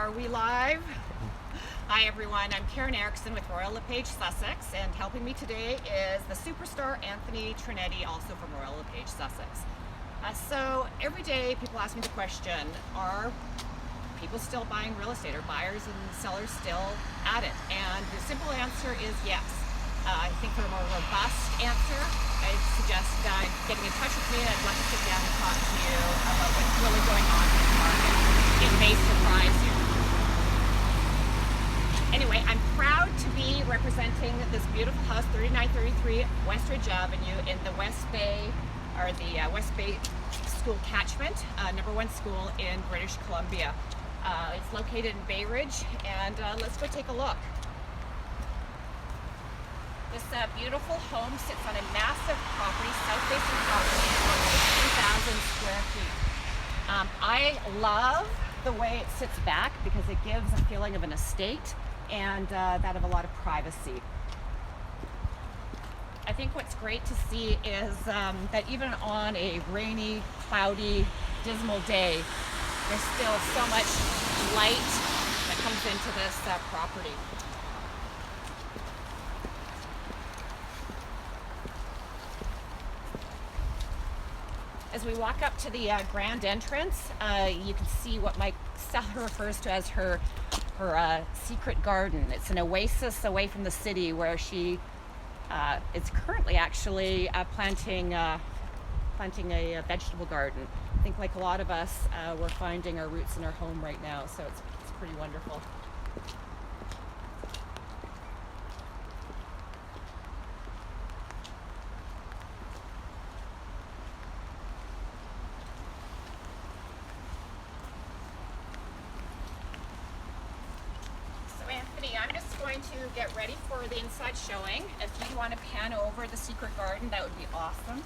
Are we live? Hi everyone, I'm Karin Ericson with Royal LePage Sussex, and helping me today is the superstar Anthony Trinetti, also from Royal LePage Sussex. So every day people ask me the question, are people still buying real estate? Are buyers and sellers still at it? And the simple answer is yes. I think for a more robust answer, I'd suggest getting in touch with me, and I'd love to sit down and talk to you about what's really going on in the market. It may surprise you. Anyway, I'm proud to be representing this beautiful house, 3933 Westridge Avenue in the West Bay, or the West Bay School catchment, #1 school in British Columbia. It's located in Bayridge, and let's go take a look. This beautiful home sits on a massive property, south-facing property, over 3,000 square feet. I love the way it sits back because it gives a feeling of an estate and that of a lot of privacy. I think what's great to see is that even on a rainy, cloudy, dismal day, there's still so much light that comes into this property. As we walk up to the grand entrance, you can see what my seller refers to as her secret garden. It's an oasis away from the city where she is currently actually planting a vegetable garden. I think like a lot of us, we're finding our roots in our home right now, so it's pretty wonderful. Anthony, I'm just going to get ready for the inside showing. If you want to pan over the secret garden, that would be awesome.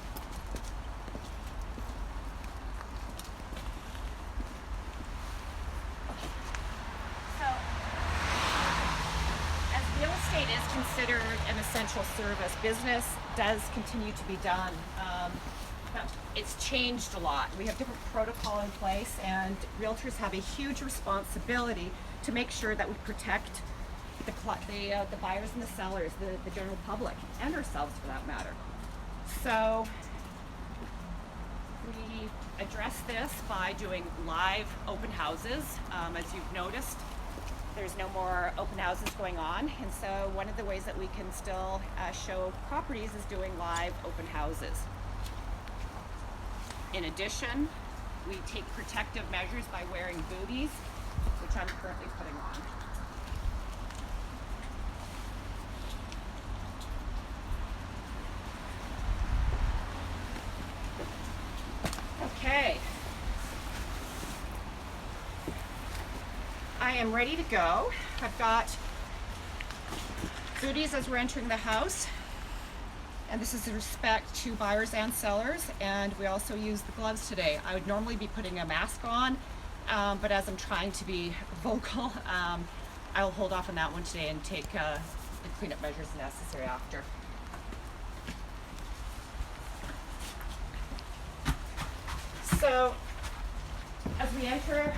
So, as real estate is considered an essential service, business does continue to be done. But it's changed a lot. We have different protocol in place, and realtors have a huge responsibility to make sure that we protect the buyers and the sellers, the general public, and ourselves for that matter. So we address this by doing live open houses. As you've noticed, there's no more open houses going on, and so one of the ways that we can still show properties is doing live open houses. In addition, we take protective measures by wearing booties, which I'm currently putting on. Okay. I am ready to go. I've got booties as we're entering the house. And this is in respect to buyers and sellers, and we also use the gloves today. I would normally be putting a mask on, but as I'm trying to be vocal, I'll hold off on that one today and take the cleanup measures necessary after. So, as we enter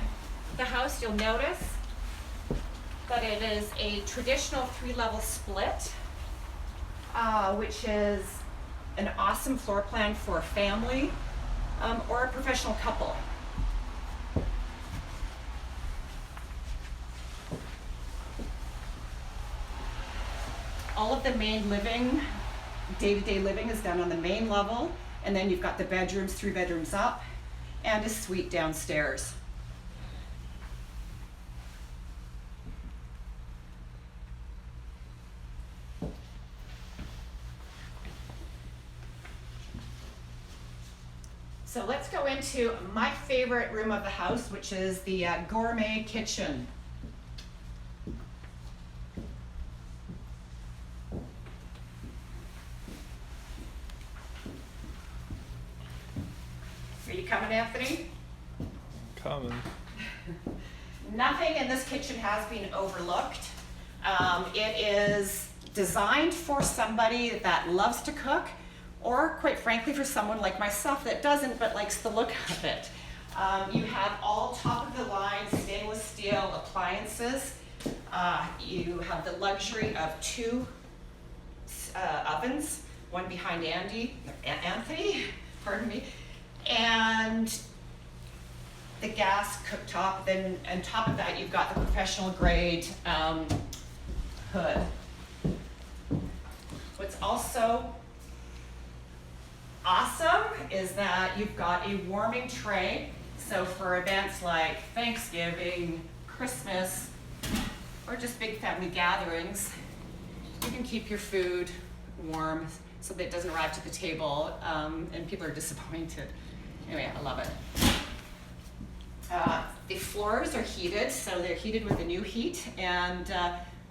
the house, you'll notice that it is a traditional 3-level split, which is an awesome floor plan for a family or a professional couple. All of the main living, day-to-day living is done on the main level, and then you've got the bedrooms, 3 bedrooms up, and a suite downstairs. So let's go into my favorite room of the house, which is the gourmet kitchen. Are you coming, Anthony? Coming. Nothing in this kitchen has been overlooked. It is designed for somebody that loves to cook, or quite frankly for someone like myself that doesn't but likes the look of it. You have all top of the line stainless steel appliances. You have the luxury of 2 ovens, one behind Anthony, pardon me, and the gas cooktop. Then on top of that, you've got the professional grade hood. What's also awesome is that you've got a warming tray. So for events like Thanksgiving, Christmas, or just big family gatherings, you can keep your food warm so that it doesn't arrive to the table and people are disappointed. Anyway, I love it. The floors are heated, so they're heated with the new heat, and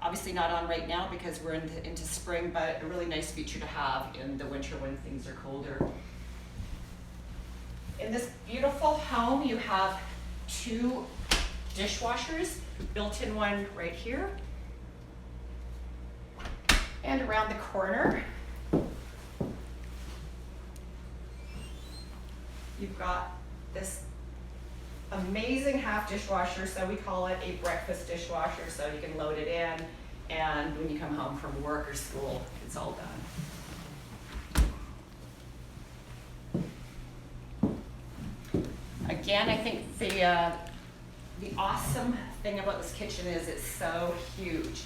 obviously not on right now because we're into spring, but a really nice feature to have in the winter when things are colder. In this beautiful home, you have 2 dishwashers, built-in one right here, and around the corner, you've got this amazing half dishwasher. So we call it a breakfast dishwasher, so you can load it in, and when you come home from work or school, it's all done. Again, I think the awesome thing about this kitchen is it's so huge.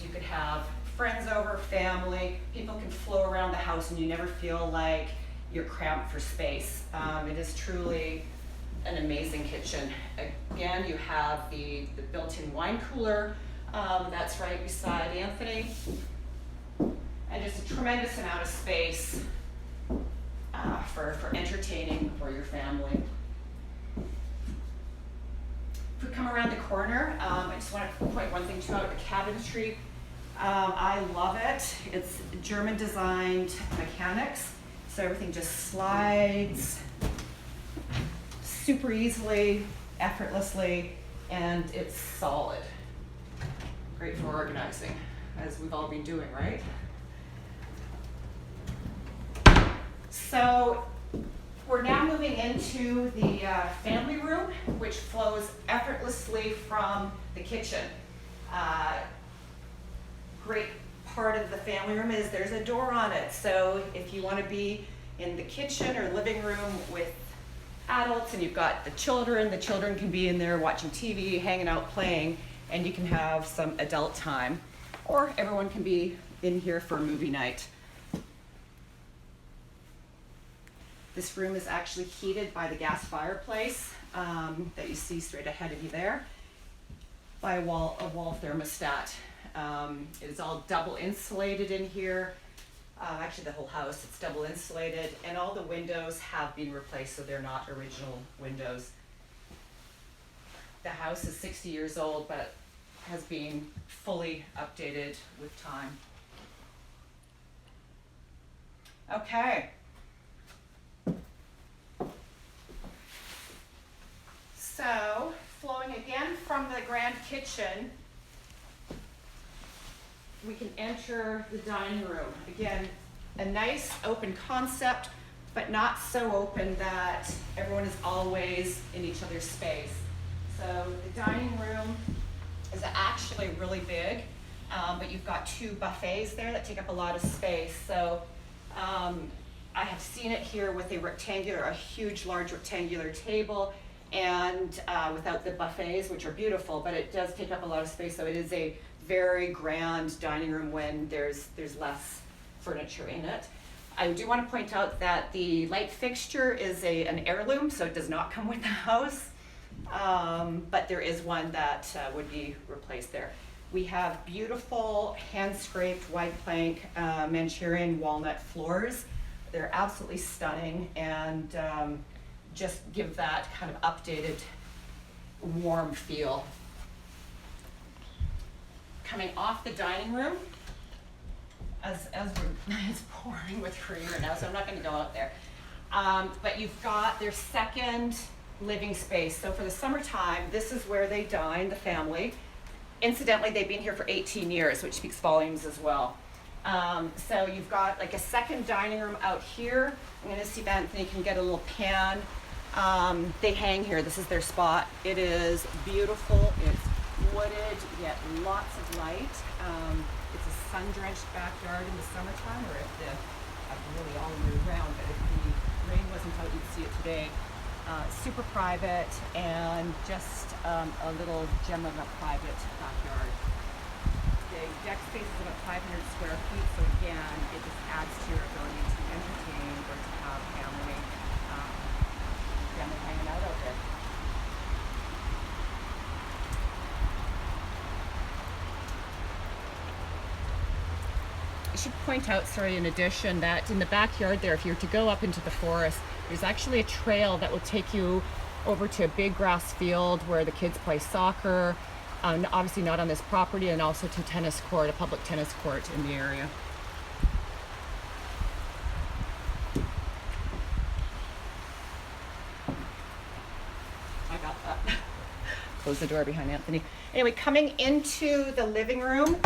You could have friends over, family, people can flow around the house and you never feel like you're cramped for space. It is truly an amazing kitchen. Again, you have the built-in wine cooler that's right beside Anthony, and just a tremendous amount of space for entertaining for your family. If we come around the corner, I just want to point one thing about the cabinetry. I love it. It's German designed mechanics, so everything just slides super easily, effortlessly, and it's solid. Great for organizing, as we've all been doing, right? So we're now moving into the family room, which flows effortlessly from the kitchen. Great part of the family room is there's a door on it. So if you want to be in the kitchen or living room with adults and you've got the children can be in there watching TV, hanging out, playing, and you can have some adult time. Or everyone can be in here for a movie night. This room is actually heated by the gas fireplace that you see straight ahead of you there, by a wall thermostat. It is all double insulated in here. Actually, the whole house, it's double insulated, and all the windows have been replaced, so they're not original windows. The house is 60 years old, but has been fully updated with time. Okay. So, flowing again from the grand kitchen, we can enter the dining room. Again, a nice open concept, but not so open that everyone is always in each other's space. So the dining room is actually really big, but you've got 2 buffets there that take up a lot of space. So I have seen it here with a huge, large rectangular table, and without the buffets, which are beautiful, but it does take up a lot of space. So it is a very grand dining room when there's less furniture in it. I do want to point out that the light fixture is an heirloom, so it does not come with the house, but there is one that would be replaced there. We have beautiful hand-scraped white plank Manchurian walnut floors. They're absolutely stunning and just give that kind of updated, warm feel. Coming off the dining room, as it's pouring with rain right now, so I'm not going to go out there. But you've got their second living space. So for the summertime, this is where they dine, the family. Incidentally, they've been here for 18 years, which speaks volumes as well. So you've got like a second dining room out here. I'm going to see if Anthony can get a little pan. They hang here. This is their spot. It is beautiful. It's wooded. You get lots of light. It's a sun-drenched backyard in the summertime, or if the really all year round. But if the rain wasn't out, you'd see it today. Super private, and just a little gem of a private backyard. The deck space is about 500 square feet, so again, it just adds to your ability to entertain or to have family hanging out there. I should point out, sorry, in addition, that in the backyard there, if you were to go up into the forest, there's actually a trail that will take you over to a big grass field where the kids play soccer, obviously not on this property, and also to tennis court, a public tennis court in the area. I got that. Close the door behind Anthony. Anyway, coming into the living room,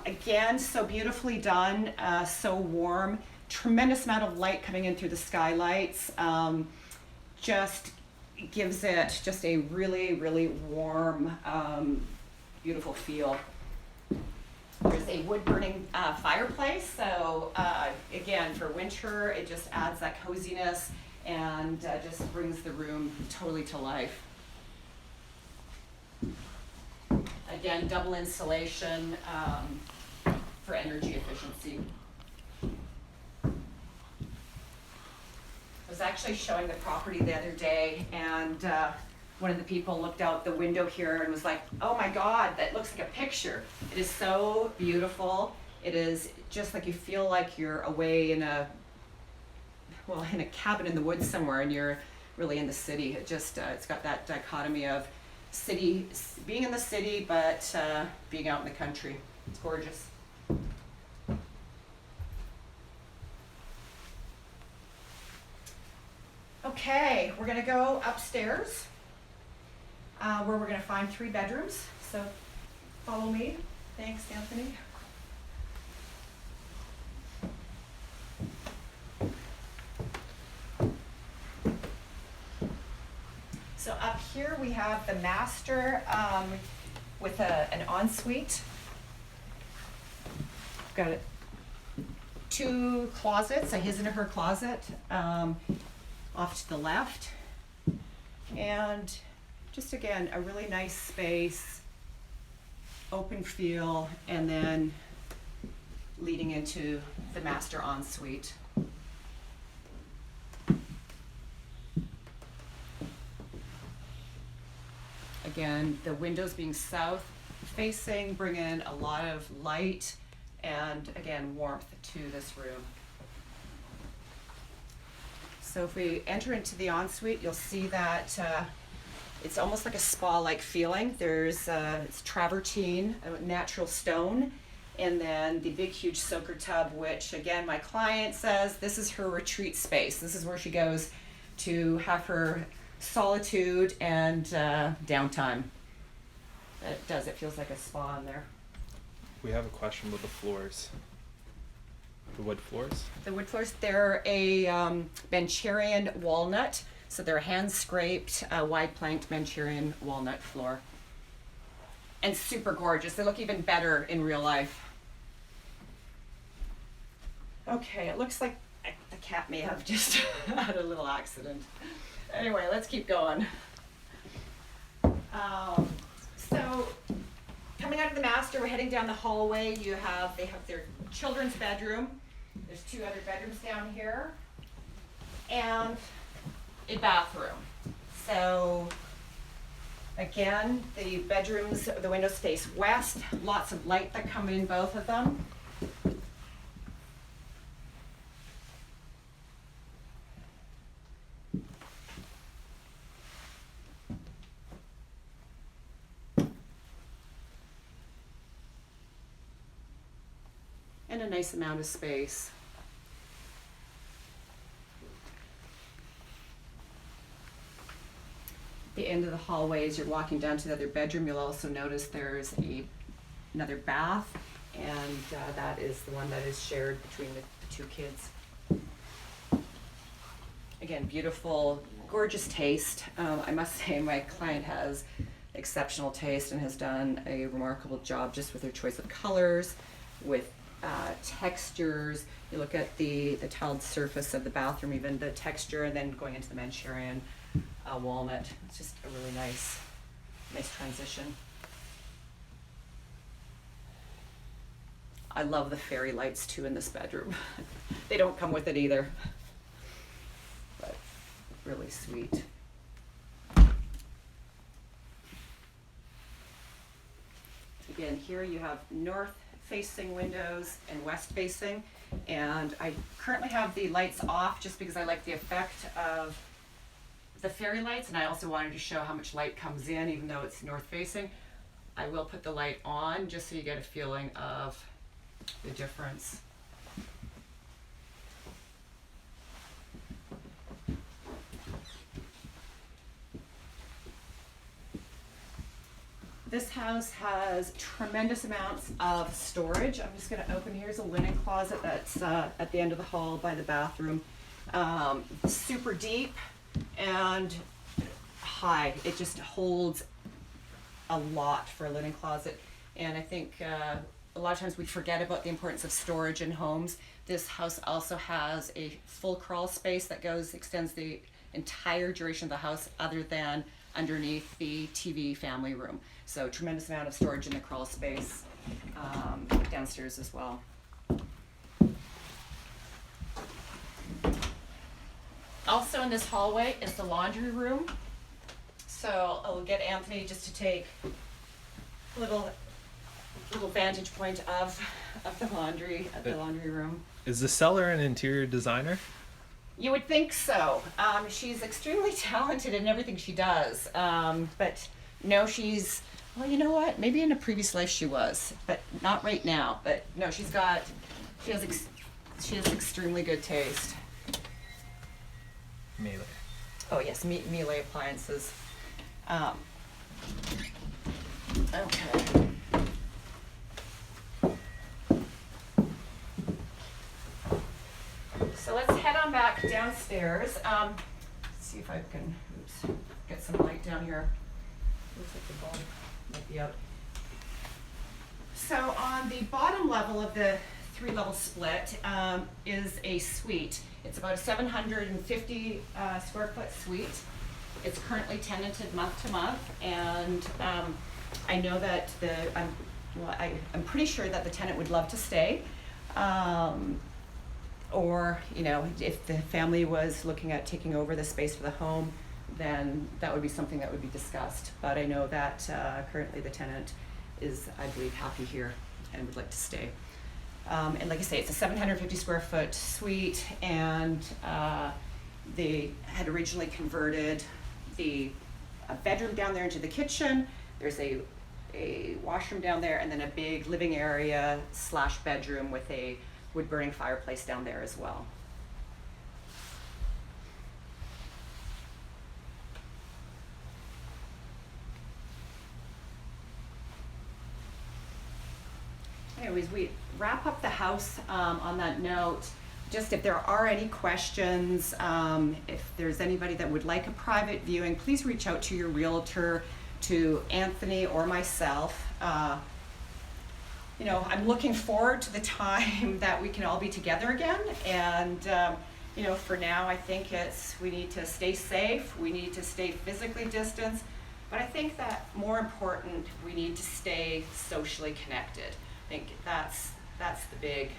again, so beautifully done, so warm, tremendous amount of light coming in through the skylights. Just gives it just a really, really warm, beautiful feel. There's a wood burning fireplace, so again, for winter, it just adds that coziness and just brings the room totally to life. Again, double insulation for energy efficiency. I was actually showing the property the other day, and one of the people looked out the window here and was like, oh my God, that looks like a picture. It is so beautiful. It is just like you feel like you're away in a cabin in the woods somewhere, and you're really in the city. It just, it's got that dichotomy of city, being in the city, but being out in the country. It's gorgeous. Okay, we're gonna go upstairs where we're gonna find 3 bedrooms. So follow me. Thanks, Anthony. So up here we have the master with an ensuite. Got it. 2 closets, a his and a her closet off to the left. And just again, a really nice space, open feel, and then leading into the master ensuite. Again, the windows being south facing bring in a lot of light and again warmth to this room. So if we enter into the ensuite, you'll see that it's almost like a spa-like feeling. There's it's travertine, natural stone, and then the big huge soaker tub, which again my client says this is her retreat space. This is where she goes to have her solitude and downtime. It does, it feels like a spa in there. We have a question with the floors. The wood floors? The wood floors, they're a Manchurian walnut. So they're hand-scraped, wide-planked Manchurian walnut floor. And super gorgeous. They look even better in real life. Okay, it looks like the cat may have just had a little accident. Anyway, let's keep going. So coming out of the master, we're heading down the hallway. They have their children's bedroom. There's 2 other bedrooms down here, and a bathroom. So again, the bedrooms, the windows face west, lots of light that come in both of them. And a nice amount of space. The end of the hallway, as you're walking down to the other bedroom, you'll also notice there's another bath, and that is the one that is shared between the 2 kids. Again, beautiful gorgeous taste. I must say my client has exceptional taste and has done a remarkable job just with her choice of colors, with textures. You look at the tiled surface of the bathroom, even the texture, and then going into the Manchurian walnut. It's just a really nice transition. I love the fairy lights too in this bedroom. They don't come with it either, but really sweet. Again, here you have north facing windows and west facing, and I currently have the lights off just because I like the effect of the fairy lights, and I also wanted to show how much light comes in even though it's north facing. I will put the light on just so you get a feeling of the difference. This house has tremendous amounts of storage. I'm just going to open, here's a linen closet that's at the end of the hall by the bathroom. Super deep and high. It just holds a lot for a linen closet. And I think a lot of times we forget about the importance of storage in homes. This house also has a full crawl space that extends the entire duration of the house other than underneath the TV family room. So tremendous amount of storage in the crawl space downstairs as well. Also in this hallway is the laundry room. So I'll get Anthony just to take a little vantage point of the laundry at the laundry room. Is the seller an interior designer? You would think so. She's extremely talented in everything she does. But no, well, you know what? Maybe in a previous life she was, but not right now. But no, she has extremely good taste. Melee. Oh yes, Miele appliances. Okay. So let's head on back downstairs. See if I can get some light down here. Looks like the bulb might be out. So on the bottom level of the 3-level split is a suite. It's about a 750 square foot suite. It's currently tenanted month to month, and I know that I'm pretty sure that the tenant would love to stay. Or, you know, if the family was looking at taking over the space for the home, then that would be something that would be discussed. But I know that currently the tenant is, I believe, happy here and would like to stay. And like I say, it's a 750 square foot suite, and they had originally converted the bedroom down there into the kitchen. There's a washroom down there, and then a big living area / bedroom with a wood-burning fireplace down there as well. Anyways, we wrap up the house on that note. Just if there are any questions, if there's anybody that would like a private viewing, please reach out to your realtor, to Anthony or myself. You know, I'm looking forward to the time that we can all be together again. And, you know, for now, I think we need to stay safe. We need to stay physically distanced. But I think that more important, we need to stay socially connected. I think that's the big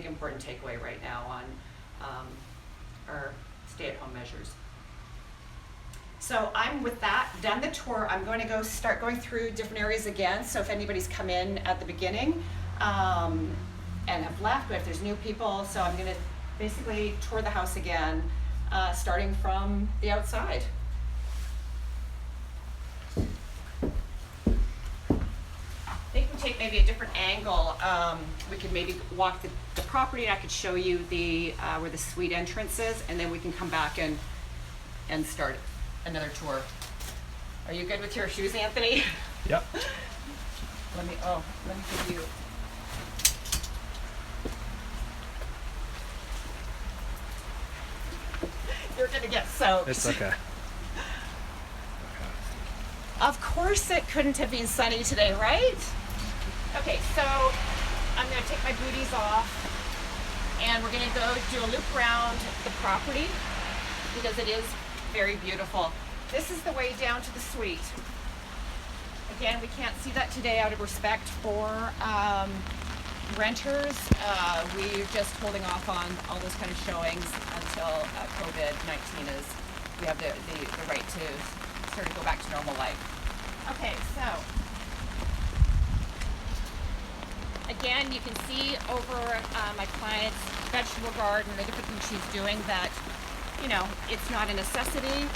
important takeaway right now on our stay-at-home measures. So I'm with that done the tour. I'm going to start going through different areas again. So if anybody's come in at the beginning and have left, but if there's new people, so I'm going to basically tour the house again, starting from the outside. I think we take maybe a different angle. We could maybe walk the property, and I could show you where the suite entrance is, and then we can come back and start another tour. Are you good with your shoes, Anthony? Yep. Let me give you. You're gonna get soaked. It's okay. Of course it couldn't have been sunny today, right? Okay, so I'm gonna take my booties off and we're gonna go do a loop around the property because it is very beautiful. This is the way down to the suite. Again, we can't see that today out of respect for renters. We're just holding off on all those kind of showings until COVID-19 is, we have the right to sort of go back to normal life. Okay, so again, you can see over my client's vegetable garden, the different things she's doing that, you know, it's not a necessity,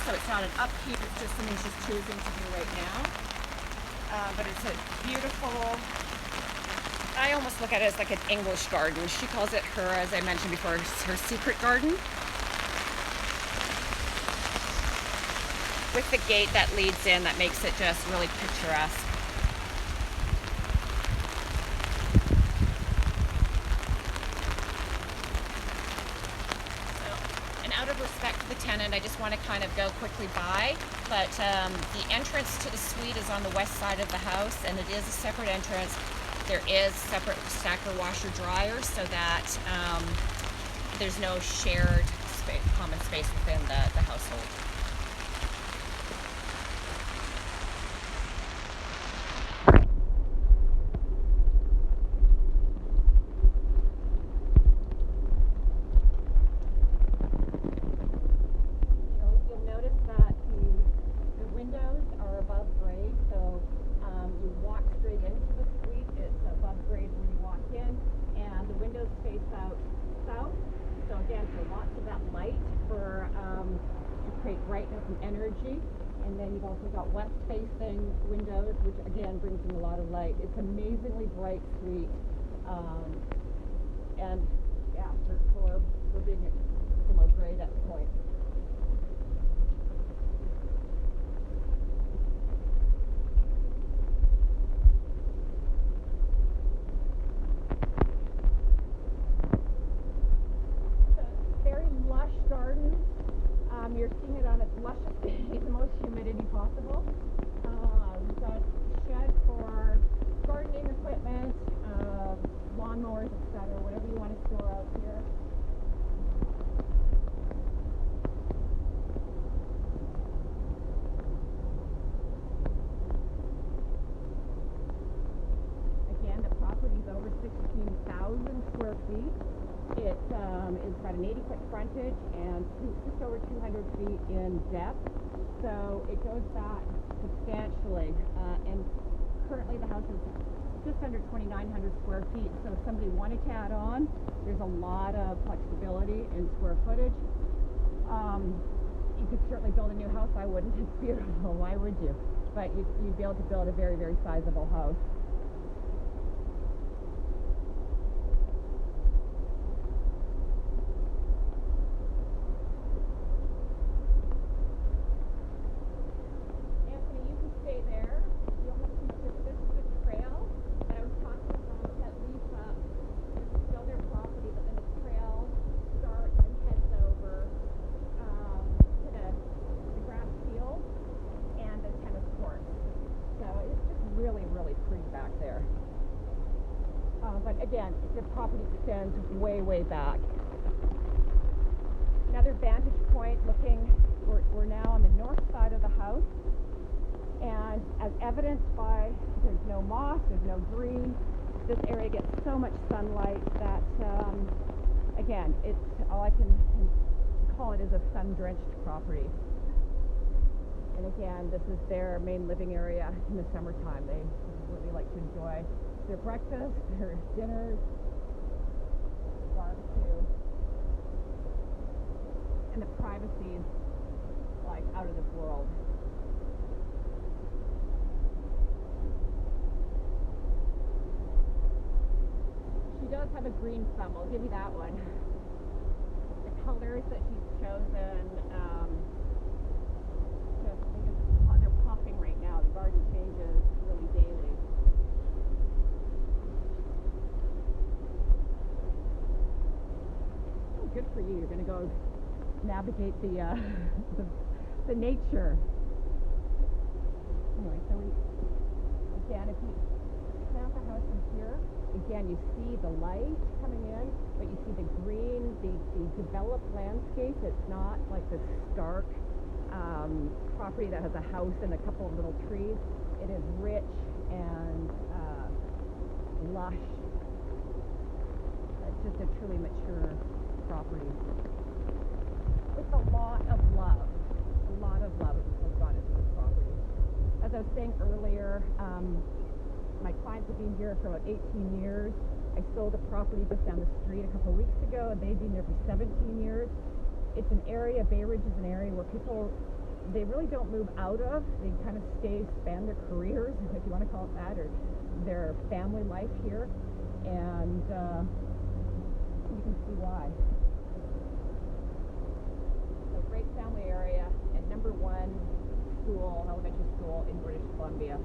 so it's not an upkeep, it's just something she's choosing to do right now. But it's a beautiful, I almost look at it as like an English garden. She calls it her, as I mentioned before, her secret garden. With the gate that leads in, that makes it just really picturesque. Out of respect for the tenant, I just want to kind of go quickly by, but the entrance to the suite is on the west side of the house, and it is a separate entrance. There is separate stacker washer dryers so that there's no shared space, common space within the household. And then you've also got west-facing windows, which again brings in a lot of light. It's amazingly bright suite, and yeah, for being below grade at the point. Very lush garden. You're seeing it on its luscious days, the most humidity possible. We've got a shed for gardening equipment, lawnmowers, etc., whatever you want to store out here. Again, the property is over 16,000 square feet. It's got an 80-foot frontage and just over 200 feet in depth, so it goes back substantially. And currently the house is just under 2,900 square feet, so if somebody wanted to add on, there's a lot of flexibility in square footage. You could certainly build a new house. I wouldn't. It's beautiful. Why would you? But you'd be able to build a very, very sizable house. But again, the property extends way, way back. Another vantage point looking, we're now on the north side of the house, and as evidenced by there's no moss, there's no green, this area gets so much sunlight that, again, it's all I can call it is a sun-drenched property. And again, this is their main living area in the summertime. They really like to enjoy their breakfast, their dinners, barbecue, and the privacy is like out of this world. She does have a green thumb, I'll give you that one. The colors that she's chosen, they're popping right now. The garden changes really daily. Oh, good for you. You're going to go navigate the nature. again, if you count the house from here, again, you see the light coming in, but you see the green, the developed landscape. It's not like the stark property that has a house and a couple of little trees. It is rich and lush. It's just a truly mature property. With a lot of love. A lot of love has gone into this property. As I was saying earlier, my clients have been here for about 18 years. I sold a property just down the street a couple of weeks ago, and they've been there for 17 years. It's an area, Bayridge is an area where people, they really don't move out of. They kind of span their careers, if you want to call it that, or their family life here. And you can see why. So great family area, and #1 school, elementary school in British Columbia.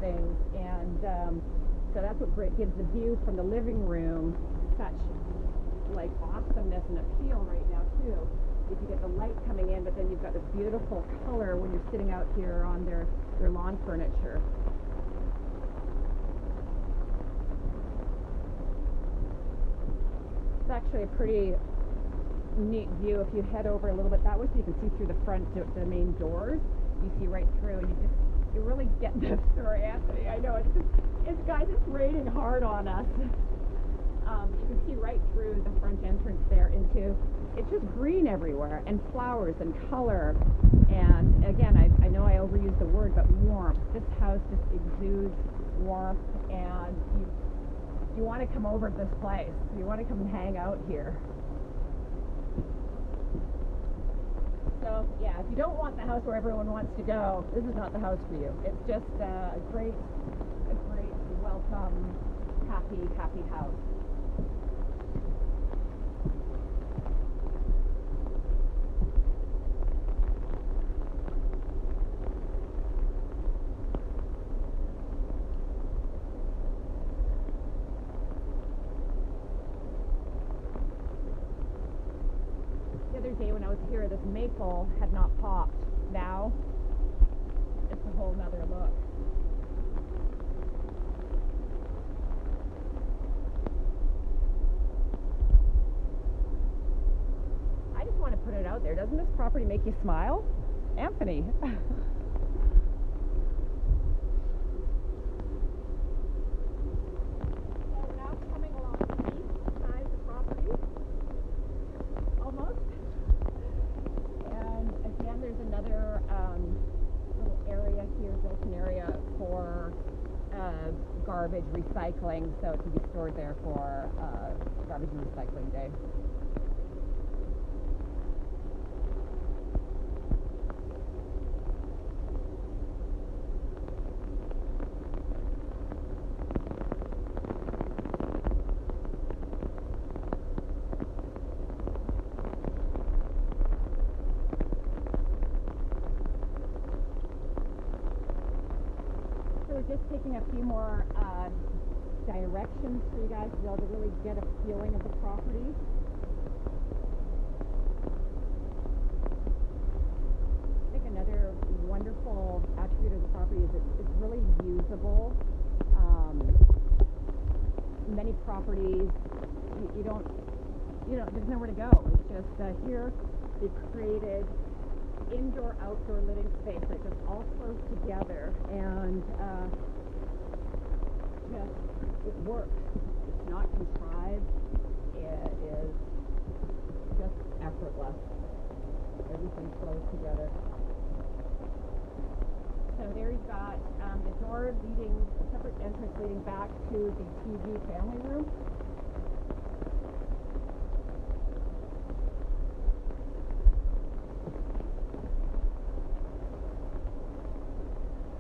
Things, and so that's what gives the view from the living room such like awesomeness and appeal right now too. If you get the light coming in, but then you've got this beautiful color when you're sitting out here on their lawn furniture. It's actually a pretty neat view. If you head over a little bit that way, so you can see through the front, the main doors. You see right through, and you really get this. Sorry, Anthony. I know it's raining hard on us. You can see right through the front entrance there into, it's just green everywhere, and flowers and color. And again, I know I overuse the word, but warmth. This house just exudes warmth, and you want to come over to this place. You want to come and hang out here. So yeah, if you don't want the house where everyone wants to go, this is not the house for you. It's just a great, welcome, happy house. The other day when I was here, this maple had not popped. Now it's a whole nother look. I just want to put it out there. Doesn't this property make you smile? Anthony. Garbage recycling, so it can be stored there for garbage and recycling day. So we're just taking a few more directions for you guys to be able to really get a feeling of the property. I think another wonderful attribute of the property is it's really usable. Many properties, there's nowhere to go. It's just here they've created indoor-outdoor living space that just all flows together, and it works. It's not contrived. It is just effortless. Everything flows together. So there you've got the door leading, a separate entrance leading back to the TV family room.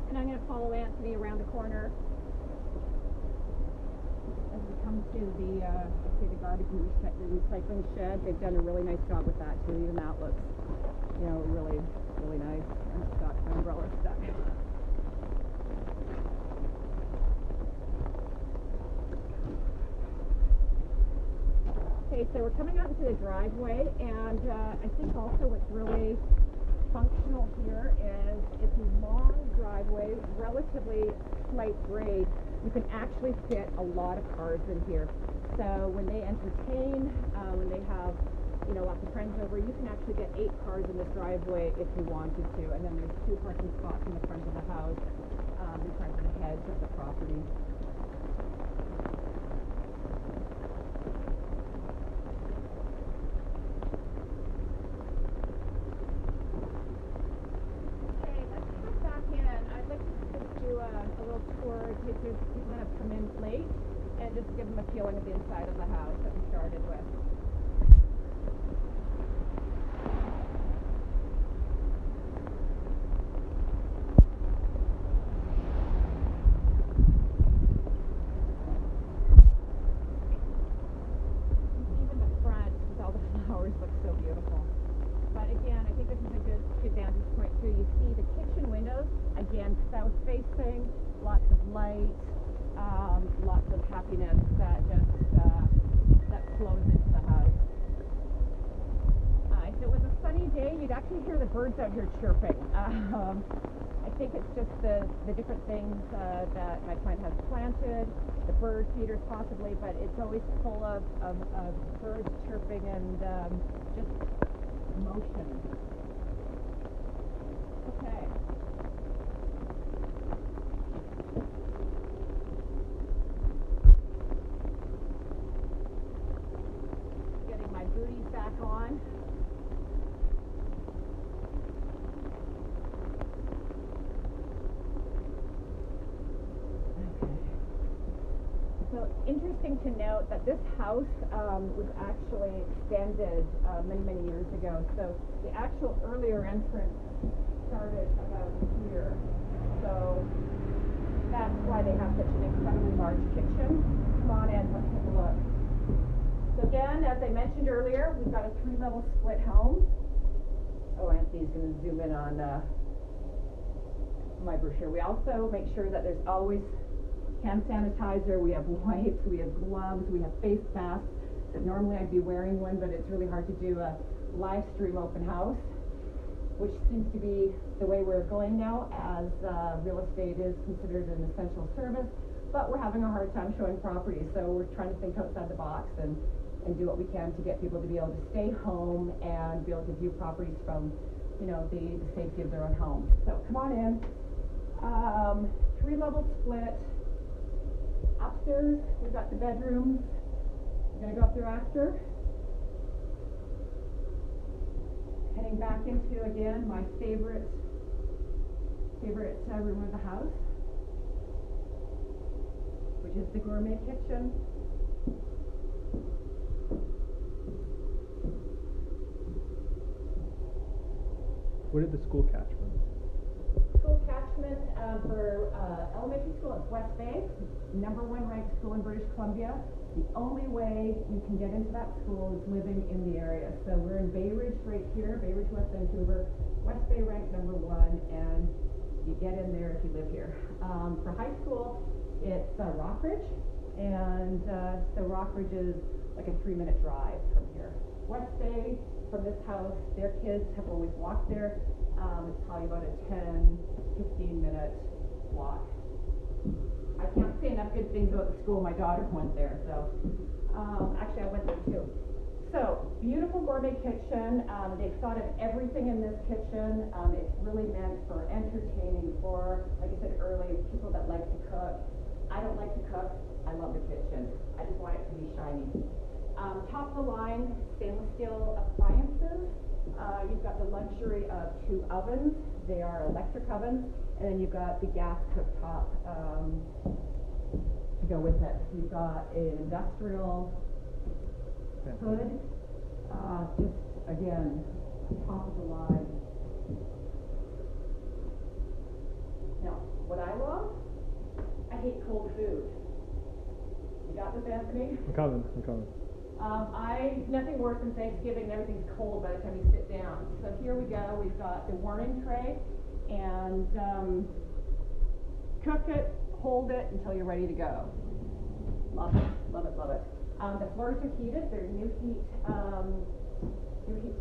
And I'm going to follow Anthony around the corner as we come to the garbage and recycling shed. They've done a really nice job with that too. Even that looks, really, really nice. And it's got the umbrella stuck. Okay, so we're coming out into the driveway, and I think also what's really functional here is it's a long driveway, relatively slight grade. You can actually fit a lot of cars in here. So when they entertain, when they have, lots of friends over, you can actually get 8 cars in this driveway if you wanted to. And then there's 2 parking spots in the front of the house, in front of the hedge of the property. Take the people that have come in late and just give them a feeling of the inside of the house that we started with. Even the front with all the flowers looks so beautiful. But again, I think this is a good vantage point too. You see the kitchen windows, again, south facing, lots of light, lots of happiness that just that flows into the house. If it was a sunny day, you'd actually hear the birds out here chirping. I think it's just the different things that my client has planted, the bird feeders possibly, but it's always full of birds chirping and just motion. Okay. Getting my booties back on. So interesting to note that this house was actually extended many years ago. So the actual earlier entrance started about here. So that's why they have such an incredibly large kitchen. Come on in, let's take a look. So again, as I mentioned earlier, we've got a 3-level split home. Oh, Anthony's going to zoom in on my brochure. We also make sure that there's always hand sanitizer, we have wipes, we have gloves, we have face masks. So normally I'd be wearing one, but it's really hard to do a live stream open house, which seems to be the way we're going now, as real estate is considered an essential service, but we're having a hard time showing properties. So we're trying to think outside the box and do what we can to get people to be able to stay home and be able to view properties from, the safety of their own home. So come on in. 3-level split. Upstairs, we've got the bedrooms. I'm going to go up there after. Heading back into, again, my favorite room of the house, which is the gourmet kitchen. What are the school catchments? School catchment for elementary school at West Bay, #1 ranked school in British Columbia. The only way you can get into that school is living in the area. So we're in Bayridge right here, Bayridge, West Vancouver. West Bay ranked #1, and you get in there if you live here. For high school, it's Rockridge, and so Rockridge is like a 3-minute drive from here. West Bay, from this house, their kids have always walked there. It's probably about a 10-15-minute walk. I can't say enough good things about the school. My daughter went there, so actually I went there too. So beautiful gourmet kitchen. They've thought of everything in this kitchen. It's really meant for entertaining, for, like I said earlier, people that like to cook. I don't like to cook. I love the kitchen. I just want it to be shiny. Top of the line stainless steel appliances. You've got the luxury of 2 ovens. They are electric ovens, and then you've got the gas cooktop to go with it. You've got an industrial hood. Just again, top of the line. Now, what I love, I hate cold food. You got this, Anthony? I'm coming. Nothing worse than Thanksgiving and everything's cold by the time you sit down. So here we go. We've got the warming tray, and cook it, hold it until you're ready to go. Love it, love it, love it. The floors are heated. They're new heat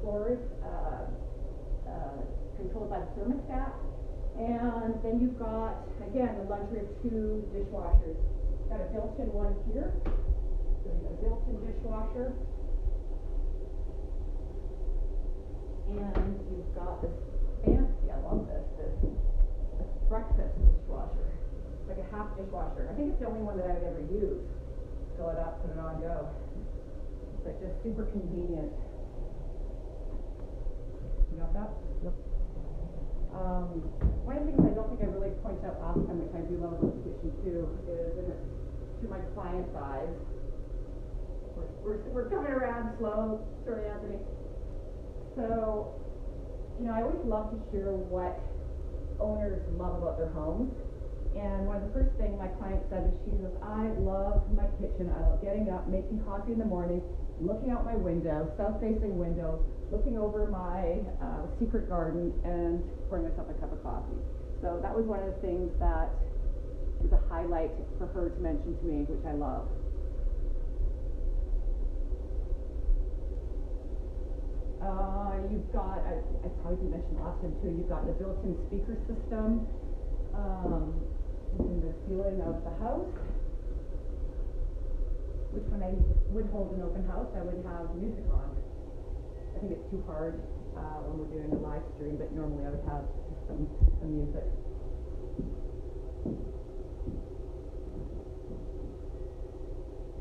floors, controlled by the thermostat. And then you've got, again, the luxury of 2 dishwashers. Got a built-in one here. So you've got a built-in dishwasher. And you've got this fancy, I love this breakfast dishwasher. It's like a half dishwasher. I think it's the only one that I would ever use. Fill it up, put it on, go. But just super convenient. You got that? Yep. One of the things I don't think I really pointed out last time, which I do love about the kitchen too, is to my client's eyes. We're coming around slow, sorry, Anthony. So, I always love to hear what owners love about their homes. And one of the first things my client said is, she goes, I love my kitchen. I love getting up, making coffee in the morning, looking out my window, south-facing window, looking over my secret garden, and pouring myself a cup of coffee. So that was one of the things that was a highlight for her to mention to me, which I love. You've got, I probably mentioned last time too, you've got the built-in speaker system in the ceiling of the house, which when I would hold an open house, I would have music on. I think it's too hard when we're doing a live stream, but normally I would have some music.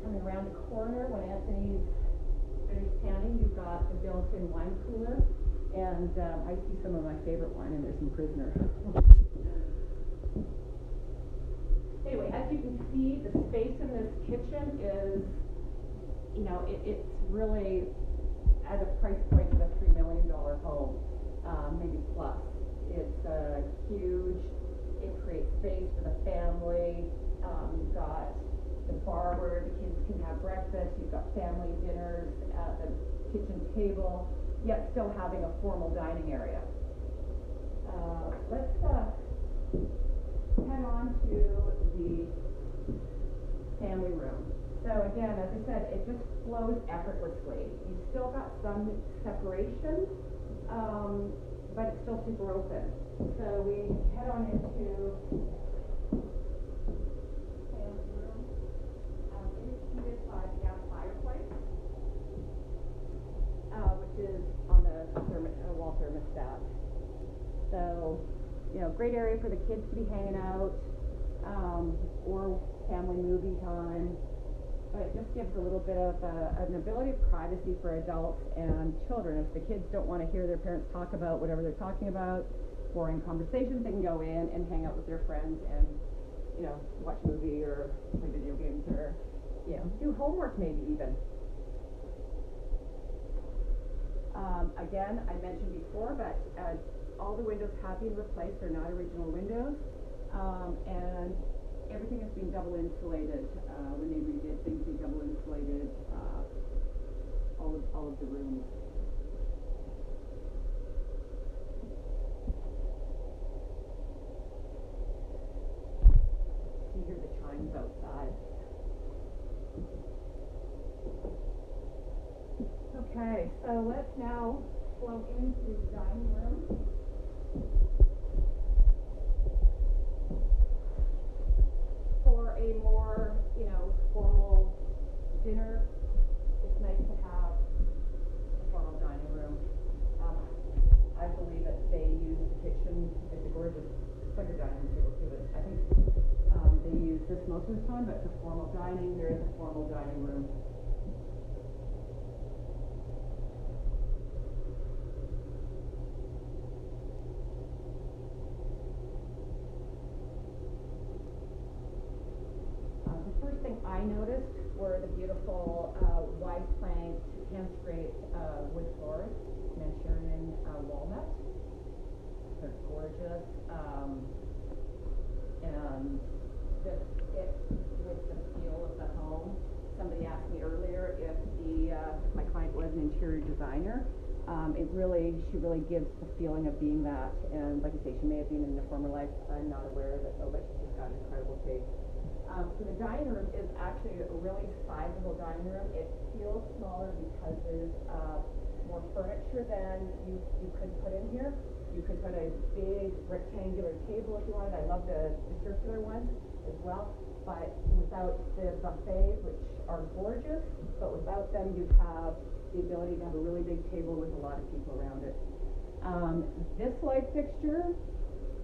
Coming around the corner when Anthony's finished tanning, you've got the built-in wine cooler, and I see some of my favorite wine in there, some Prisoner. Anyway, as you can see, the space in this kitchen is, it's really at a price point of a $3 million home, maybe plus. It's huge. It creates space for the family. You've got the bar where the kids can have breakfast. You've got family dinners at the kitchen table, yet still having a formal dining area. Let's head on to the family room. So again, as I said, it just flows effortlessly. You've still got some separation, but it's still super open. So we head on into family room. It is heated by the gas fireplace, which is on the wall thermostat. So, great area for the kids to be hanging out, or family movie time. But it just gives a little bit of an ability of privacy for adults and children. If the kids don't want to hear their parents talk about whatever they're talking about, boring conversations, they can go in and hang out with their friends and, watch a movie or play video games or, do homework maybe even. Again, I mentioned before, but all the windows have been replaced. They're not original windows. And everything has been double insulated. When they redid things, they double insulated all of the rooms. You hear the chimes outside. Okay, so let's now flow into the dining room. For a more, formal dinner, it's nice to have a formal dining room. I believe that they use the kitchen. It's a gorgeous, it's like a dining table too, but I think they use this most of the time, but for formal dining, there is a formal dining room. I noticed were the beautiful wide plank, hand scraped wood floors, Manchurian walnut. They're gorgeous, and just it with the feel of the home. Somebody asked me earlier if my client was an interior designer. She really gives the feeling of being that. And like I say, she may have been in a former life. I'm not aware of it though, but she's got an incredible taste. So the dining room is actually a really sizable dining room. It feels smaller because there's more furniture than you could put in here. You could put a big rectangular table if you wanted. I love the circular ones as well. But without the buffets, which are gorgeous, but without them, you'd have the ability to have a really big table with a lot of people around it. This light fixture,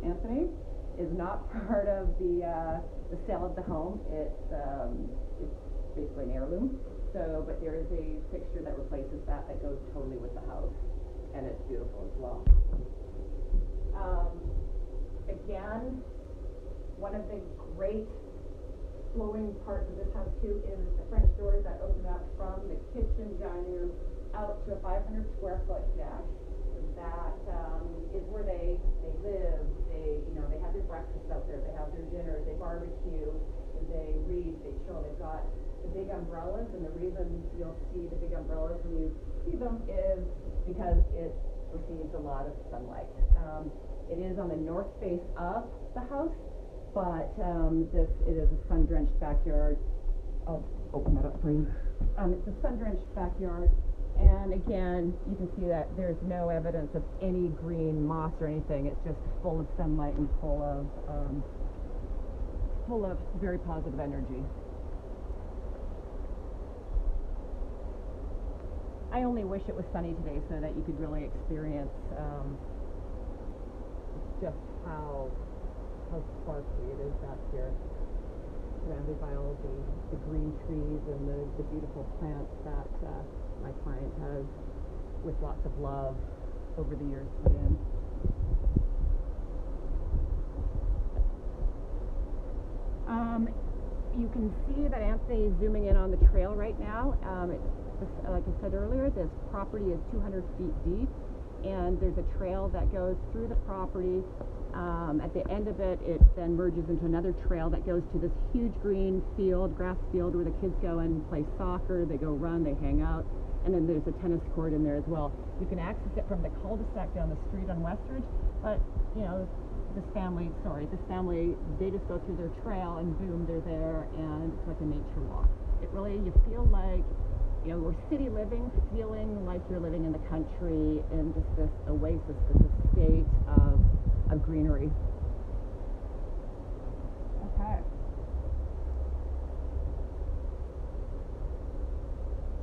Anthony, is not part of the sale of the home. It's basically an heirloom. So, but there is a fixture that replaces that goes totally with the house, and it's beautiful as well. Again, one of the great flowing parts of this house too is the French doors that open up from the kitchen dining room out to a 500 square foot deck. That is where they live. They have their breakfast out there. They have their dinners. They barbecue. They read. They chill. They've got the big umbrellas, and the reason you'll see the big umbrellas when you see them is because it receives a lot of sunlight. It is on the north face of the house, but it is a sun-drenched backyard. I'll open that up for you. It's a sun-drenched backyard, and again, you can see that there's no evidence of any green moss or anything. It's just full of sunlight and full of very positive energy. I only wish it was sunny today so that you could really experience just how sparkly it is back here, surrounded by all the green trees and the beautiful plants that my client has, with lots of love over the years, put in. You can see that Anthony is zooming in on the trail right now. Like I said earlier, this property is 200 feet deep, and there's a trail that goes through the property. At the end of it, it then merges into another trail that goes to this huge green field, grass field, where the kids go and play soccer. They go run, they hang out, and then there's a tennis court in there as well. You can access it from the cul-de-sac down the street on Westridge, but this family, they just go through their trail and boom, they're there, and it's like a nature walk. You feel like, we're city living, feeling like you're living in the country in just this oasis, this estate of greenery. Okay.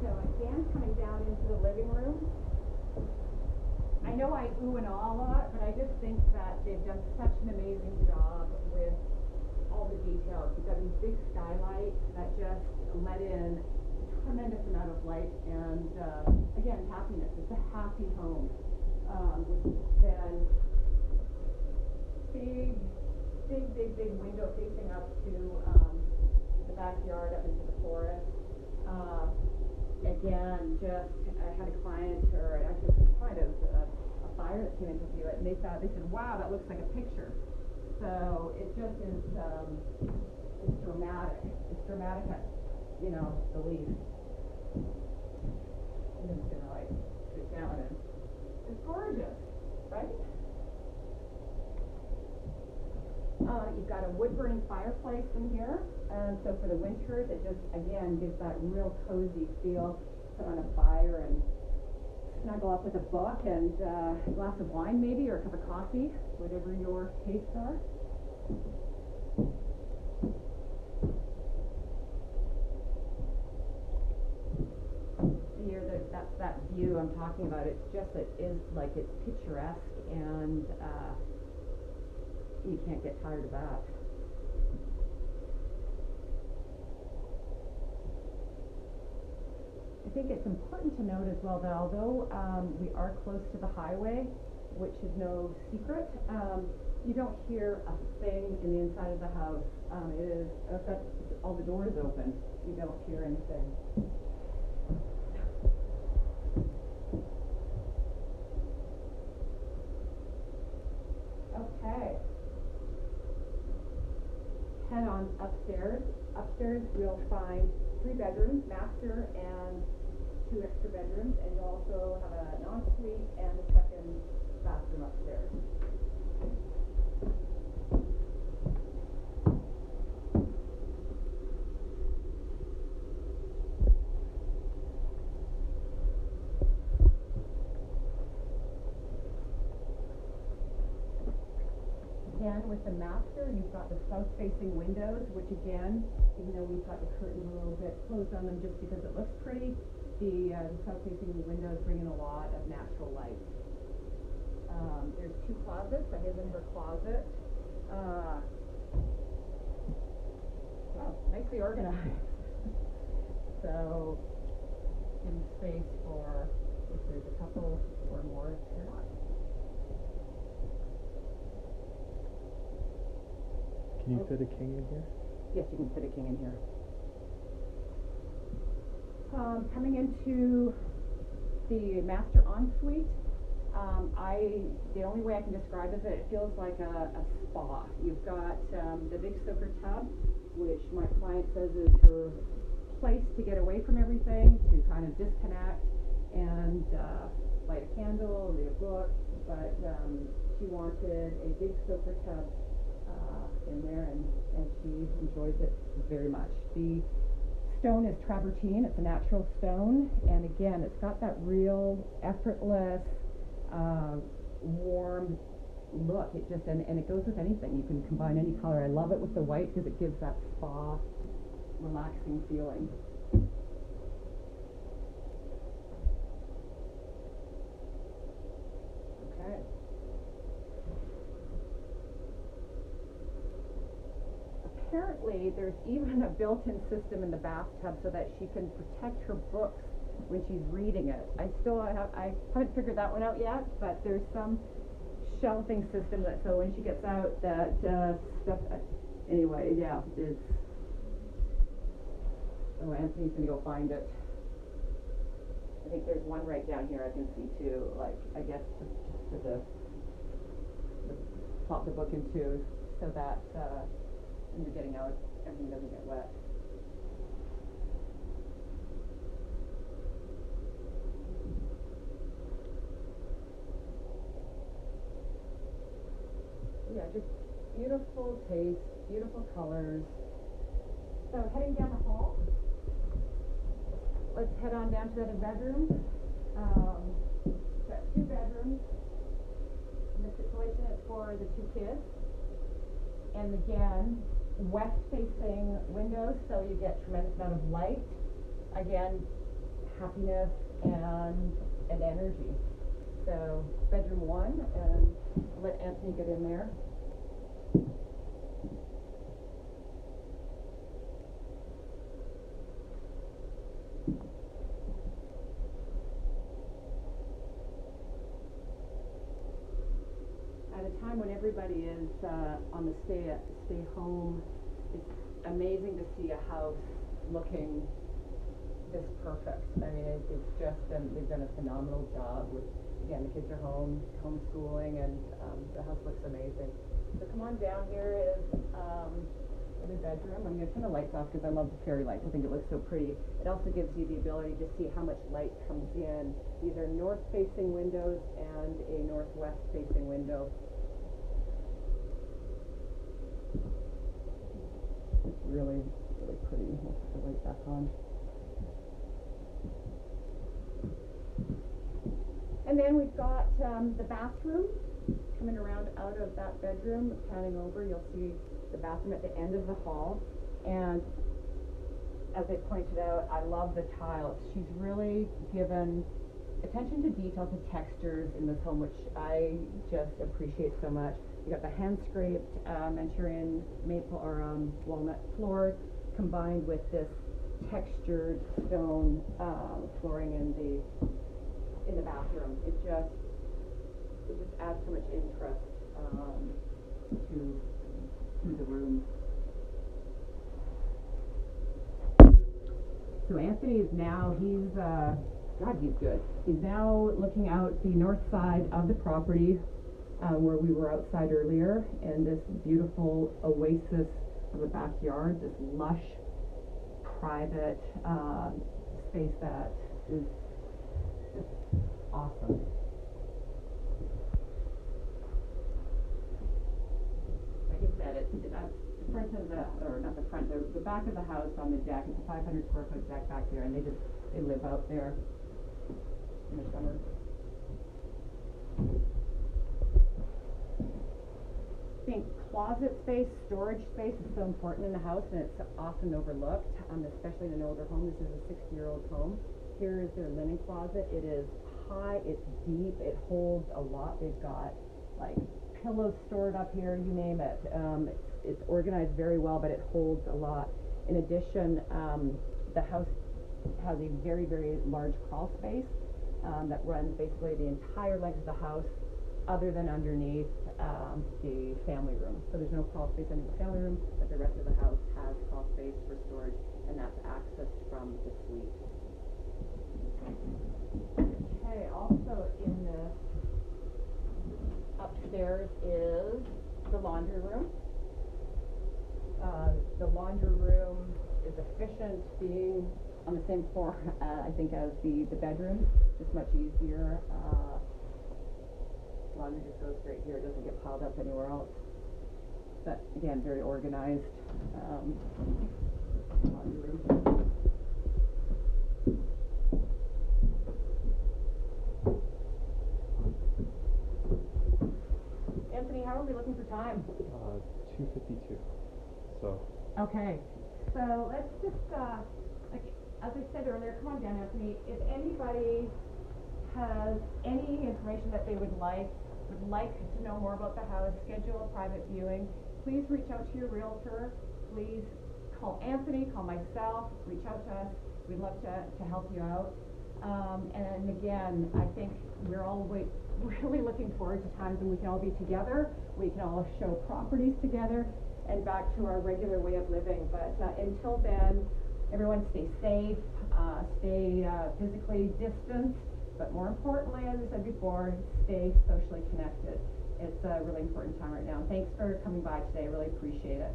So again, coming down into the living room. I know I ooh and ah a lot, but I just think that they've done such an amazing job with all the details. You've got these big skylights that just let in a tremendous amount of light and, again, happiness. It's a happy home. Then big window facing up to the backyard, up into the forest. Again, I had a client, or actually it was a buyer that came in to view it, and they said, wow, that looks like a picture. So it just is, it's dramatic. It's dramatic at, the least. I'm just gonna sit down, and it's gorgeous, right? You've got a wood-burning fireplace in here, and so for the winters, it just, again, gives that real cozy feel. Put on a fire and snuggle up with a book and a glass of wine maybe, or a cup of coffee, whatever your tastes are. Here, that's that view I'm talking about. It's just, it's picturesque, and you can't get tired of that. I think it's important to note as well that although we are close to the highway, which is no secret, you don't hear a thing in the inside of the house. All the doors open. You don't hear anything. Okay. Head on upstairs. Upstairs we'll find 3 bedrooms, master and 2 extra bedrooms, and you'll also have an ensuite and a second bathroom upstairs. Again, with the master, you've got the south-facing windows, which again, even though we've got the curtain a little bit closed on them just because it looks pretty, the south-facing windows bring in a lot of natural light. There's 2 closets, a his and her closet. Wow, nicely organized. So, in space for if there's a couple or more to turn on. Can you fit a king in here? Yes, you can fit a king in here. Coming into the master ensuite, the only way I can describe it is that it feels like a spa. You've got the big soaker tub, which my client says is her place to get away from everything, to kind of disconnect and light a candle, read a book, but she wanted a big soaker tub in there, and she enjoys it very much. The stone is travertine. It's a natural stone, and again, it's got that real effortless, warm look. It just and it goes with anything. You can combine any color. I love it with the white because it gives that spa, relaxing feeling. Okay. Apparently, there's even a built-in system in the bathtub so that she can protect her books when she's reading it. I haven't figured that one out yet, but there's some shelving system that so when she gets out that stuff. Anyway, yeah, it's. Oh, Anthony's gonna go find it. I think there's one right down here I can see too. Like I guess just to pop the book into so that. When you're getting out, everything doesn't get wet. Yeah, just beautiful taste, beautiful colors. So heading down the hall, let's head on down to the bedroom. Got 2 bedrooms. In this situation, it's for the 2 kids. And again, west-facing windows, so you get tremendous amount of light. Again, happiness and energy. So bedroom 1, and I'll let Anthony get in there. At a time when everybody is on the stay home, it's amazing to see a house looking this perfect. I mean, it's just they've done a phenomenal job with, again, the kids are home, homeschooling, and the house looks amazing. So come on down. Here is the bedroom. I'm going to turn the lights off because I love the fairy lights. I think it looks so pretty. It also gives you the ability to see how much light comes in. These are north-facing windows and a northwest-facing window. It's really, really pretty. We'll put the light back on. And then we've got the bathroom coming around out of that bedroom, panning over. You'll see the bathroom at the end of the hall. And as I pointed out, I love the tiles. She's really given attention to detail, to textures in this home, which I just appreciate so much. You got the hand-scraped Manchurian maple or walnut floors combined with this textured stone flooring in the bathroom. It just adds so much interest to the room. So Anthony is now, he's good. He's now looking out the north side of the property where we were outside earlier, and this beautiful oasis of a backyard, this lush private space that is just awesome. Like I said, that's the front of or not the front, the back of the house on the deck. It's a 500 square foot deck back there, and they live out there in the summer. I think closet space, storage space is so important in the house, and it's often overlooked, especially in an older home. This is a 60-year-old home. Here is their linen closet. It is high, it's deep, it holds a lot. They've got like pillows stored up here, you name it. It's organized very well, but it holds a lot. In addition, the house has a very, very large crawl space that runs basically the entire length of the house, other than underneath the family room. So there's no crawl space under the family room, but the rest of the house has crawl space for storage, and that's accessed from the suite. Okay, also in this upstairs is the laundry room. The laundry room is efficient, being on the same floor, I think, as the bedroom. Just much easier. Laundry just goes straight here, it doesn't get piled up anywhere else. But again, very organized laundry room. Anthony, how are we looking for time? 2:52. So. Okay. So let's just, like, as I said earlier, come on down, Anthony. If anybody has any information that they would like to know more about the house, schedule a private viewing, please reach out to your realtor. Please call Anthony, call myself, reach out to us. We'd love to help you out. And again, I think we're all really looking forward to times when we can all be together, we can all show properties together, and back to our regular way of living. But until then, everyone stay safe, stay physically distanced, but more importantly, as I said before, stay socially connected. It's a really important time right now. Thanks for coming by today. I really appreciate it.